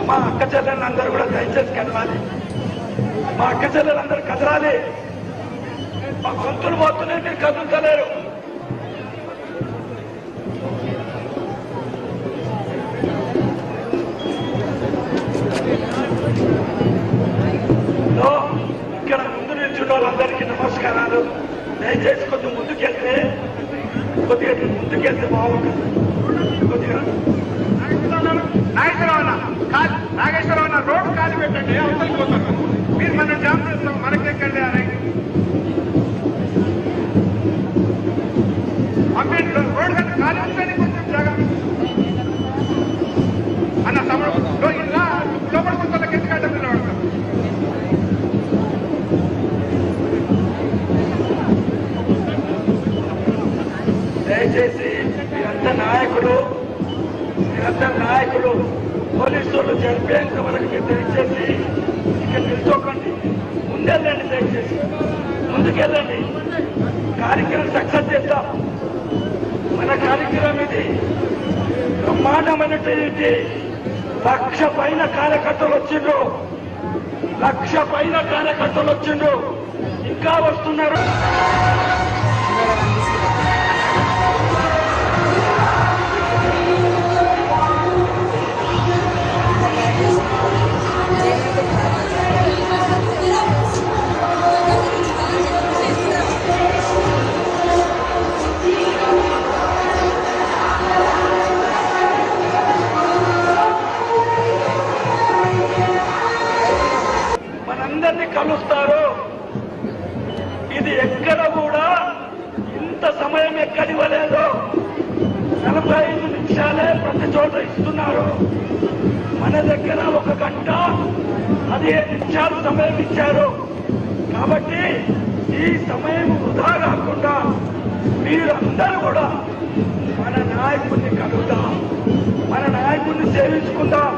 మా అక్క చెల్లెలందరూ కూడా దయచేసి కదలాలి. మా అక్క చెల్లెలందరూ కదలాలి. మా గొంతులు పోతున్నాయి, మీరు కదులుతలేరు. ఇక్కడ ముందు నిల్చున్న వాళ్ళందరికీ నమస్కారాలు. దయచేసి కొద్దిగా ముందుకెళ్తే బాగుంటుంది. కొద్దిగా నాగేశ్వరరావు అన్న రోడ్డు ఖాళీ పెట్టండి, అవతలికి పోతారు. మీరు మనం జామ్ చేస్తాం, మనకెక్కండి అని రోడ్డు కంటే ఖాళీ ఉంటేనే కొంచెం జాగ్రత్త అన్న. తమ్ముడు ఇలా లోపల కొంత ఎత్తుకంటే పిల్లవాడతారు. దయచేసి మీరంతా నాయకులు పోలీసులు చనిపోయేంత వరకు మీరు దయచేసి ఇక్కడ నిల్చోకండి. ముందెళ్ళండి, దయచేసి ముందుకెళ్ళండి. కార్యక్రమం సక్సెస్ చేద్దాం. మన కార్యక్రమం ఇది బ్రహ్మాండమైనటువంటి 1,00,000 పైన కార్యకర్తలు వచ్చిండ్రు. 1,00,000 పైన కార్యకర్తలు వచ్చిండ్రు. ఇంకా వస్తున్నారు. మనందరినీ కలుస్తారు. ఇది ఎక్కడ కూడా ఇంత సమయం ఎక్కడివ్వలేదు. 45 నిమిషాలే ప్రతి చోట ఇస్తున్నారు. మన దగ్గర 1 గంట 15 నిమిషాలు సమయం ఇచ్చారు. కాబట్టి ఈ సమయం వృధా కాకుండా మీరందరూ కూడా మన నాయకుడిని కలుద్దాం, మన నాయకుడిని సేవించుకుందాం.